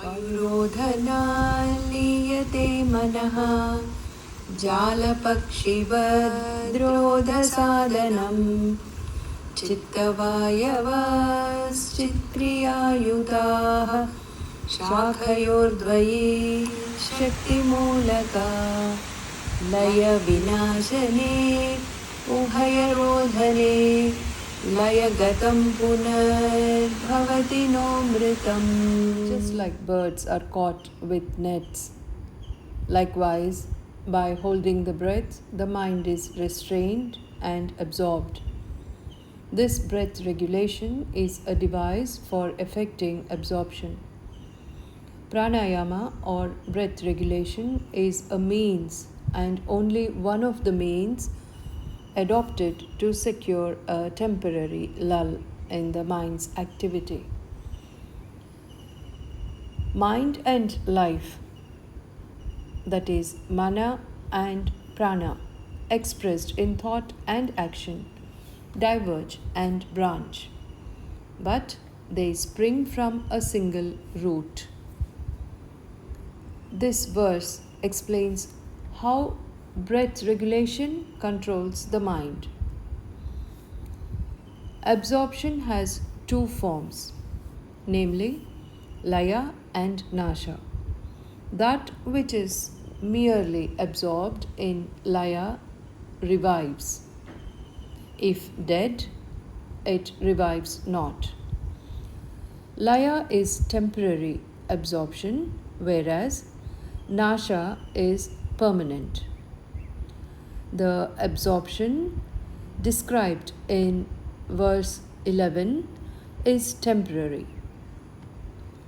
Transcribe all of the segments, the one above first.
आयुरोधनालीयते मनः जालपक्षिवद्रोधसादनं चित्तवायवश्चित्क्रियायुताः शाखयोर्द्वये शक्तिमूलका लयविनाशने उभयरोधने लयगतं पुनर्भवति नोऽमृतम्. Just like birds are caught with nets, likewise, by holding the breath, the mind is restrained and absorbed. This breath regulation is a device for effecting absorption. Pranayama or breath regulation is a means and only one of the means adopted to secure a temporary lull in the mind's activity. Mind and life, that is, mana and prana, expressed in thought and action, diverge and branch, but they spring from a single root. This verse explains how breath regulation controls the mind. Absorption has two forms, namely Laya and Nasha. That which is merely absorbed in Laya revives. If dead, it revives not. Laya is temporary absorption, whereas Nasha is permanent. The absorption described in verse 11 is temporary.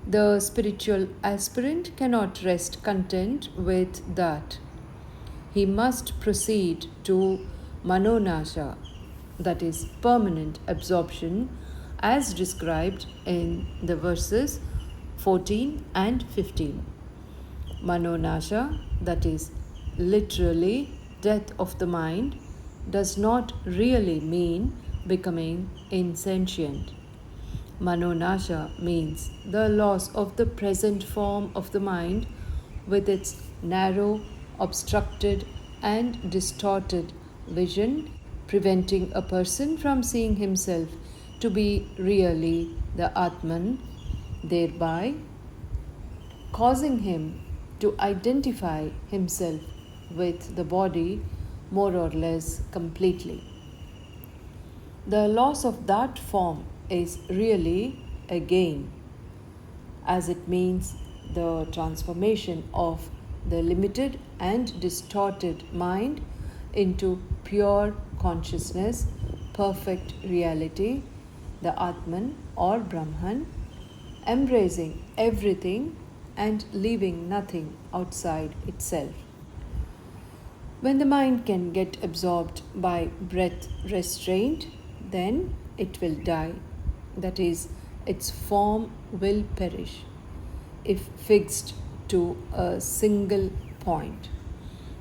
The spiritual aspirant cannot rest content with that. He must proceed to manonasha, that is permanent absorption, as described in the verses 14 and 15. Manonasha, that is literally death of the mind, does not really mean becoming insentient. Manonasha means the loss of the present form of the mind with its narrow, obstructed, and distorted vision, preventing a person from seeing himself to be really the Atman, thereby causing him to identify himself with the body more or less completely. The loss of that form is really a gain, as it means the transformation of the limited and distorted mind into pure consciousness, perfect reality, the Atman or Brahman, embracing everything and leaving nothing outside itself. When the mind can get absorbed by breath restraint, then it will die. That is, its form will perish if fixed to a single point.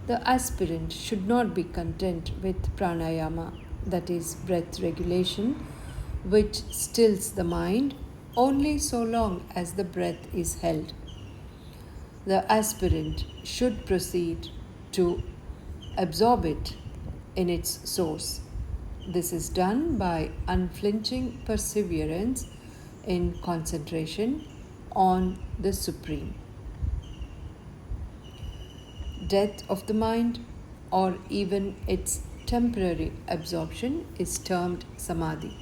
The aspirant should not be content with pranayama, that is, breath regulation, which stills the mind only so long as the breath is held. The aspirant should proceed to absorb it in its source. This is done by unflinching perseverance in concentration on the Supreme. Death of the mind, or even its temporary absorption, is termed samadhi.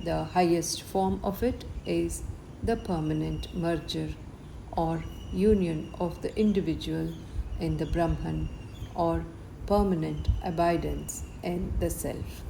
The highest form of it is the permanent merger or union of the individual in the Brahman, or permanent abidance in the self.